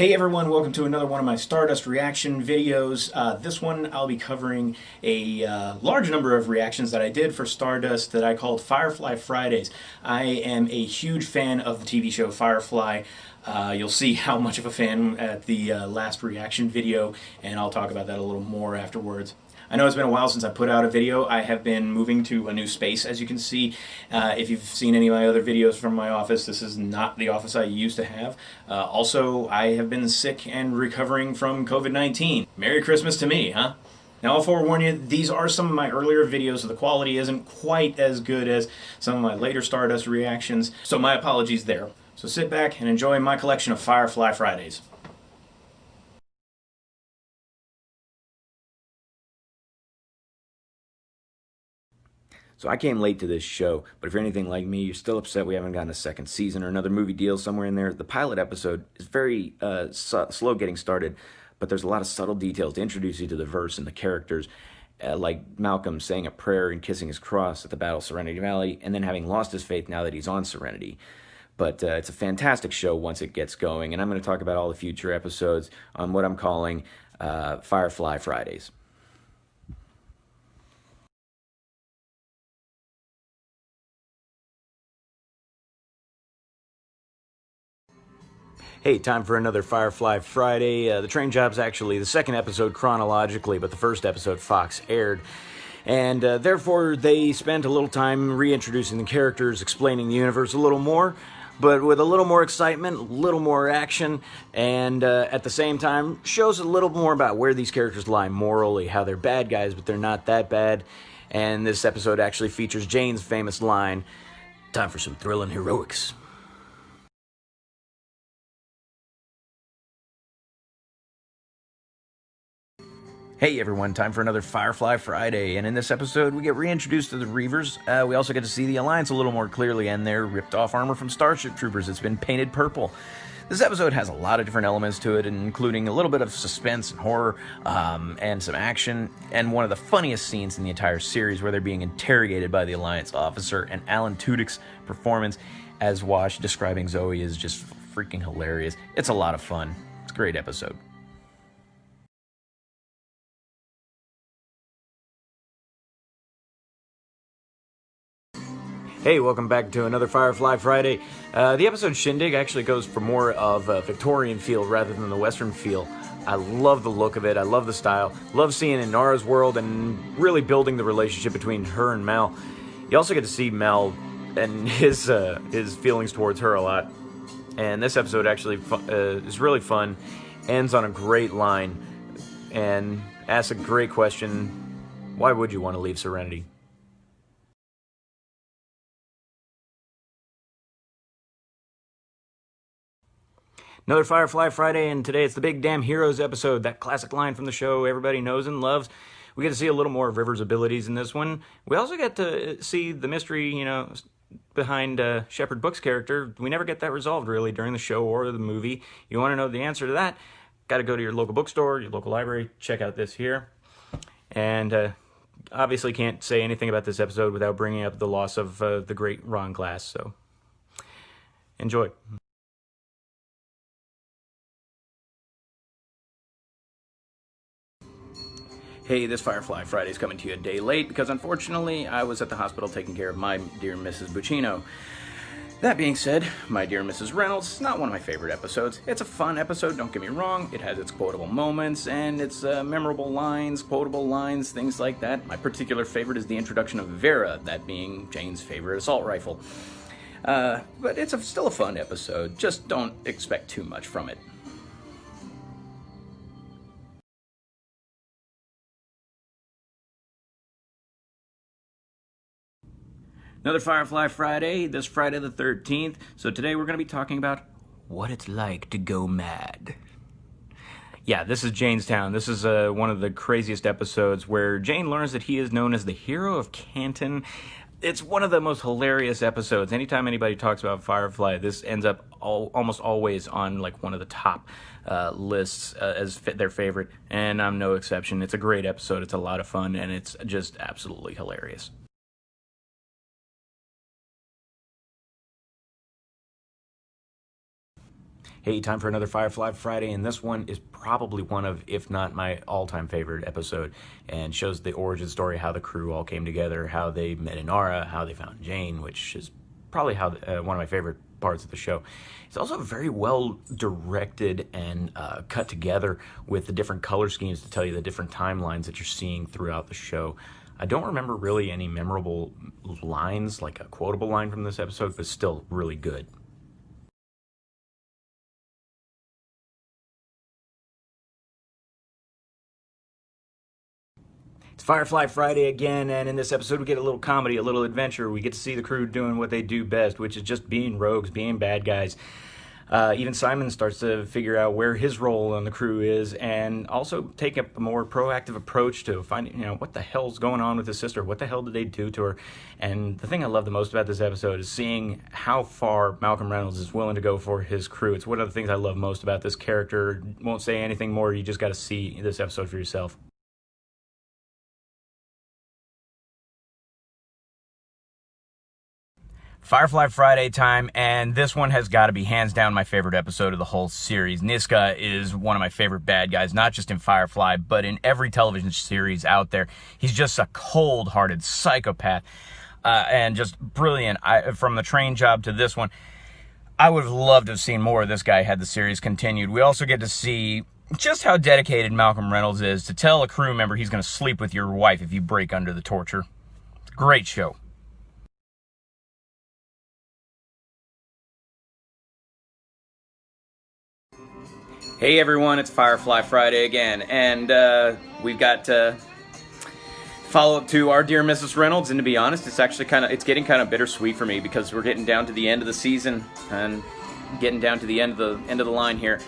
Hey everyone, welcome to another one of my Stardust reaction videos. This one I'll be covering a large number of reactions that I did for Stardust that I called Firefly Fridays. I am a huge fan of the TV show Firefly. You'll see how much of a fan at the last reaction video, and I'll talk about that a little more afterwards. I know it's been a while since I put out a video. I have been moving to a new space, as you can see. If you've seen any of my other videos from my office, this is not the office I used to have. Also, I have been sick and recovering from COVID-19. Merry Christmas to me, huh? Now, I'll forewarn you, these are some of my earlier videos, so the quality isn't quite as good as some of my later Stardust reactions, so my apologies there. So sit back and enjoy my collection of Firefly Fridays. So I came late to this show, but if you're anything like me, you're still upset we haven't gotten a second season or another movie deal somewhere in there. The pilot episode is very slow getting started, but there's a lot of subtle details to introduce you to the verse and the characters, like Malcolm saying a prayer and kissing his cross at the Battle of Serenity Valley, and then having lost his faith now that he's on Serenity. But it's a fantastic show once it gets going, and I'm going to talk about all the future episodes on what I'm calling Firefly Fridays. Hey, time for another Firefly Friday. The Train Job's actually the second episode chronologically, but the first episode Fox aired. And therefore, they spent a little time reintroducing the characters, explaining the universe a little more, but with a little more excitement, a little more action, and at the same time, shows a little more about where these characters lie morally, how they're bad guys, but they're not that bad. And this episode actually features Jane's famous line, "Time for some thrilling heroics." Hey everyone, time for another Firefly Friday, and in this episode we get reintroduced to the Reavers. We also get to see the Alliance a little more clearly and their ripped-off armor from Starship Troopers. It's been painted purple. This episode has a lot of different elements to it, including a little bit of suspense and horror, and some action, and one of the funniest scenes in the entire series where they're being interrogated by the Alliance officer, and Alan Tudyk's performance as Wash describing Zoe is just freaking hilarious. It's a lot of fun. It's a great episode. Hey, welcome back to another Firefly Friday. The episode Shindig actually goes for more of a Victorian feel rather than the Western feel. I love the look of it, I love the style, love seeing Inara's world and really building the relationship between her and Mel. You also get to see Mel and his feelings towards her a lot. And this episode actually is really fun, ends on a great line, and asks a great question: why would you want to leave Serenity? Another Firefly Friday, and today it's the Big Damn Heroes episode, that classic line from the show everybody knows and loves. We get to see a little more of River's abilities in this one. We also get to see the mystery, behind Shepard Book's character. We never get that resolved, really, during the show or the movie. You want to know the answer to that? Got to go to your local bookstore, your local library, check out this here. And obviously can't say anything about this episode without bringing up the loss of the great Ron Glass, so enjoy. Hey, this Firefly Friday is coming to you a day late because unfortunately I was at the hospital taking care of my dear Mrs. Buccino. That being said, My Dear Mrs. Reynolds is not one of my favorite episodes. It's a fun episode, don't get me wrong. It has its quotable moments and its memorable lines, quotable lines, things like that. My particular favorite is the introduction of Vera, that being Jane's favorite assault rifle. But it's still a fun episode. Just don't expect too much from it. Another Firefly Friday, this Friday the 13th. So today we're going to be talking about what it's like to go mad. Yeah, this is Janestown. This is one of the craziest episodes where Jane learns that he is known as the hero of Canton. It's one of the most hilarious episodes. Anytime anybody talks about Firefly, this ends up almost always on like one of the top lists as their favorite, and I'm no exception. It's a great episode. It's a lot of fun, and it's just absolutely hilarious. Hey, time for another Firefly Friday, and this one is probably one of, if not my all-time favorite episode, and shows the origin story, how the crew all came together, how they met Inara, how they found Jane, which is probably how one of my favorite parts of the show. It's also very well directed and cut together with the different color schemes to tell you the different timelines that you're seeing throughout the show. I don't remember really any memorable lines, like a quotable line from this episode, but still really good. It's Firefly Friday again, and in this episode we get a little comedy, a little adventure. We get to see the crew doing what they do best, which is just being rogues, being bad guys. Even Simon starts to figure out where his role on the crew is, and also take a more proactive approach to finding, what the hell's going on with his sister? What the hell did they do to her? And the thing I love the most about this episode is seeing how far Malcolm Reynolds is willing to go for his crew. It's one of the things I love most about this character. Won't say anything more. You just got to see this episode for yourself. Firefly Friday time, and this one has got to be hands down my favorite episode of the whole series. Niska is one of my favorite bad guys, not just in Firefly, but in every television series out there. He's just a cold-hearted psychopath, and just brilliant. From the train job to this one, I would have loved to have seen more of this guy had the series continued. We also get to see just how dedicated Malcolm Reynolds is to tell a crew member he's going to sleep with your wife if you break under the torture. Great show. Hey everyone, it's Firefly Friday again, and we've got follow-up to Our Dear Mrs. Reynolds, and to be honest, it's getting kind of bittersweet for me because we're getting down to the end of the season and getting down to the end of the line here.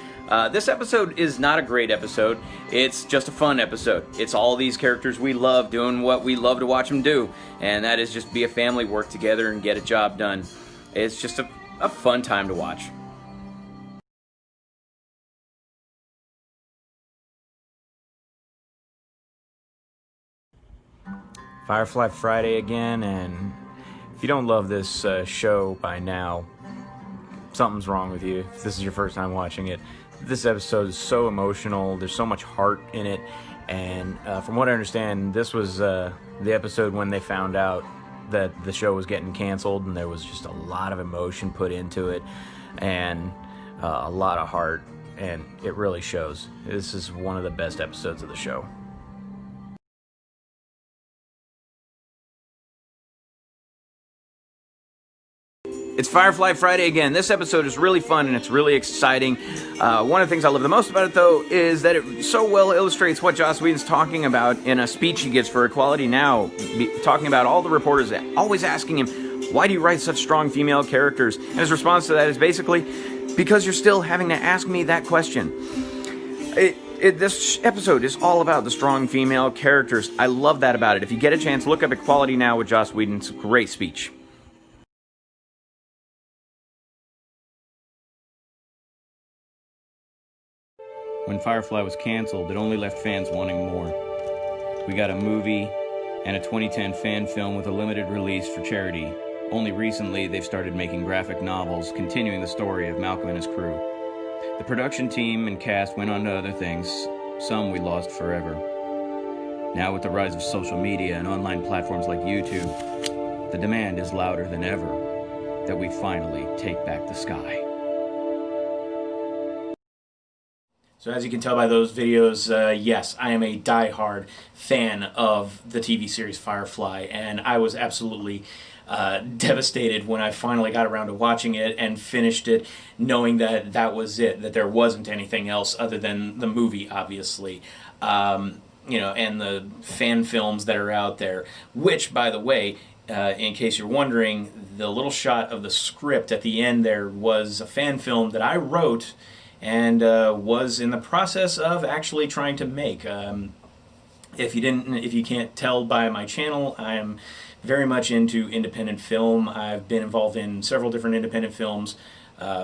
This episode is not a great episode. It's just a fun episode. It's all these characters we love doing what we love to watch them do, and that is just be a family, work together, and get a job done. It's just a fun time to watch. Firefly Friday again, and if you don't love this show by now, something's wrong with you. If this is your first time watching it, this episode is so emotional. There's so much heart in it, and from what I understand, this was the episode when they found out that the show was getting canceled, and there was just a lot of emotion put into it, and a lot of heart, and it really shows. This is one of the best episodes of the show. It's Firefly Friday again. This episode is really fun and it's really exciting. One of the things I love the most about it, though, is that it so well illustrates what Joss Whedon's talking about in a speech he gives for Equality Now, talking about all the reporters always asking him, why do you write such strong female characters? And his response to that is basically, because you're still having to ask me that question. This episode is all about the strong female characters. I love that about it. If you get a chance, look up Equality Now with Joss Whedon. It's a great speech. When Firefly was canceled, it only left fans wanting more. We got a movie and a 2010 fan film with a limited release for charity. Only recently, they've started making graphic novels, continuing the story of Malcolm and his crew. The production team and cast went on to other things, some we lost forever. Now with the rise of social media and online platforms like YouTube, the demand is louder than ever that we finally take back the sky. So as you can tell by those videos, yes, I am a die-hard fan of the TV series Firefly, and I was absolutely devastated when I finally got around to watching it and finished it, knowing that that was it, that there wasn't anything else other than the movie, obviously. And the fan films that are out there, which, by the way, in case you're wondering, the little shot of the script at the end there was a fan film that I wrote and was in the process of actually trying to make. If you can't tell by my channel, I am very much into independent film. I've been involved in several different independent films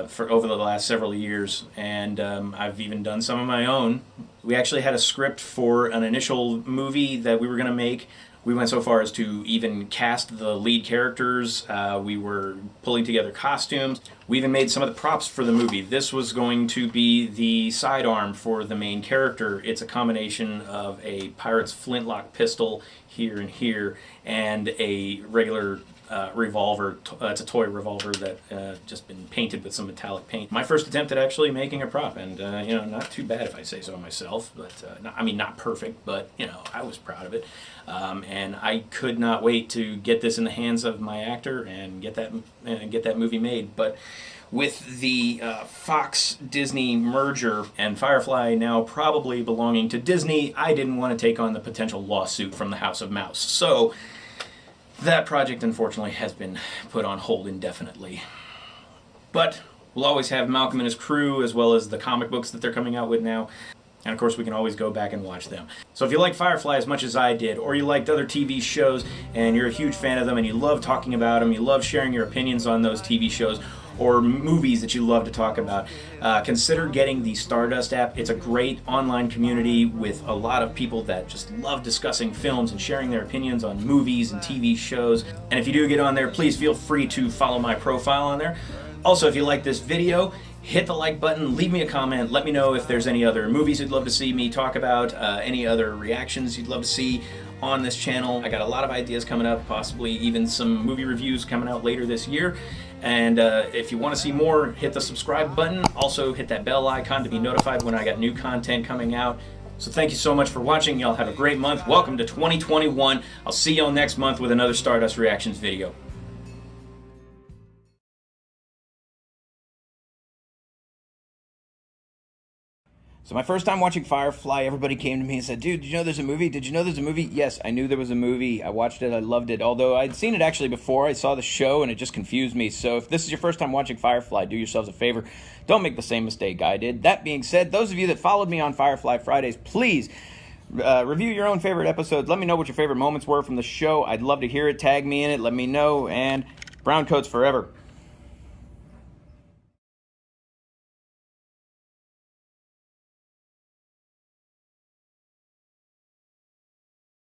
for over the last several years, and I've even done some of my own. We actually had a script for an initial movie that we were going to make We went so far as to even cast the lead characters. We were pulling together costumes. We even made some of the props for the movie. This was going to be the sidearm for the main character. It's a combination of a pirate's flintlock pistol here and here and a regular revolver. It's a toy revolver that just been painted with some metallic paint. My first attempt at actually making a prop, and not too bad if I say so myself. But not perfect, but I was proud of it, and I could not wait to get this in the hands of my actor and get that movie made. But with the Fox Disney merger and Firefly now probably belonging to Disney, I didn't want to take on the potential lawsuit from the House of Mouse. So that project, unfortunately, has been put on hold indefinitely. But we'll always have Malcolm and his crew, as well as the comic books that they're coming out with now. And of course, we can always go back and watch them. So if you like Firefly as much as I did, or you liked other TV shows and you're a huge fan of them and you love talking about them, you love sharing your opinions on those TV shows, or movies that you love to talk about, consider getting the Stardust app. It's a great online community with a lot of people that just love discussing films and sharing their opinions on movies and TV shows. And if you do get on there, please feel free to follow my profile on there. Also, if you like this video, hit the like button, leave me a comment, let me know if there's any other movies you'd love to see me talk about, any other reactions you'd love to see on this channel. I got a lot of ideas coming up, possibly even some movie reviews coming out later this year. And if you want to see more, hit the subscribe button. Also hit that bell icon to be notified when I got new content coming out. So thank you so much for watching. Y'all have a great month. Welcome to 2021. I'll see y'all next month with another Stardust Reactions video. So my first time watching Firefly, everybody came to me and said, dude, did you know there's a movie? Did you know there's a movie? Yes, I knew there was a movie. I watched it. I loved it. Although I'd seen it actually before. I saw the show and it just confused me. So if this is your first time watching Firefly, do yourselves a favor. Don't make the same mistake I did. That being said, those of you that followed me on Firefly Fridays, please review your own favorite episodes. Let me know what your favorite moments were from the show. I'd love to hear it. Tag me in it. Let me know. And brown coats forever.